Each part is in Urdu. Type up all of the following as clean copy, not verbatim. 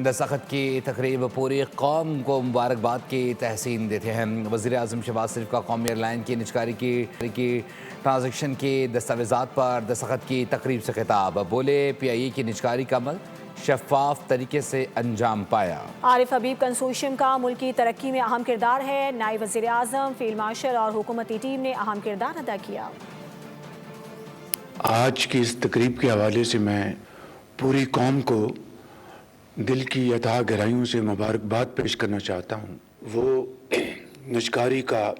دستخط کی تقریب پوری قوم کو مبارکباد کی تحسین دیتے ہیں۔ وزیراعظم شہباز شریف کا قومی ایئر لائن کی نجکاری کی ٹرانزیکشن کی دستاویزات پر دستخط کی تقریب سے خطاب، بولے پی آئی اے کی نجکاری کا عمل شفاف طریقے سے انجام پایا۔ عارف حبیب کنسورشیم کا ملکی ترقی میں اہم کردار ہے، نائب وزیر اعظم، فیلڈ مارشل اور حکومتی ٹیم نے اہم کردار ادا کیا۔ آج کی اس تقریب کے حوالے سے میں پوری قوم کو دل کی اتھاہ گہرائیوں سے مبارکباد پیش کرنا چاہتا ہوں۔ وہ نجکاری کا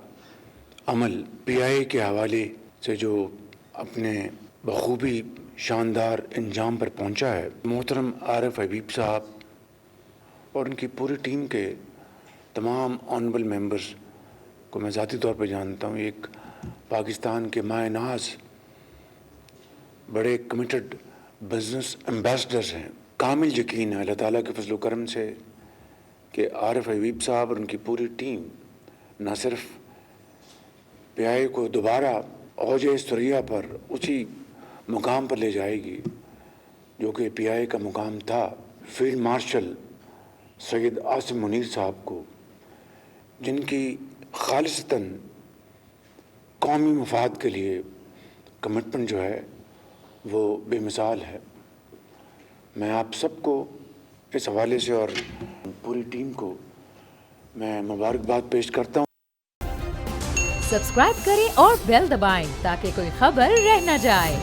عمل پی آئی اے کے حوالے سے جو اپنے بخوبی شاندار انجام پر پہنچا ہے، محترم عارف حبیب صاحب اور ان کی پوری ٹیم کے تمام آنریبل ممبرز کو میں ذاتی طور پہ جانتا ہوں، ایک پاکستان کے مائع ناز بڑے کمیٹڈ بزنس ایمبیسڈرز ہیں۔ کامل یقین ہے اللہ تعالیٰ کے فضل و کرم سے کہ عارف حبیب صاحب اور ان کی پوری ٹیم نہ صرف پی آئی اے کو دوبارہ اوج ثریا پر اسی مقام پر لے جائے گی جو کہ پی آئی اے کا مقام تھا۔ فیلڈ مارشل سید عاصم منیر صاحب کو، جن کی خالصتاً قومی مفاد کے لیے کمٹمنٹ جو ہے وہ بے مثال ہے، میں آپ سب کو اس حوالے سے اور پوری ٹیم کو میں مبارکباد پیش کرتا ہوں۔ سبسکرائب کریں اور بیل دبائیں تاکہ کوئی خبر رہ نہ جائے۔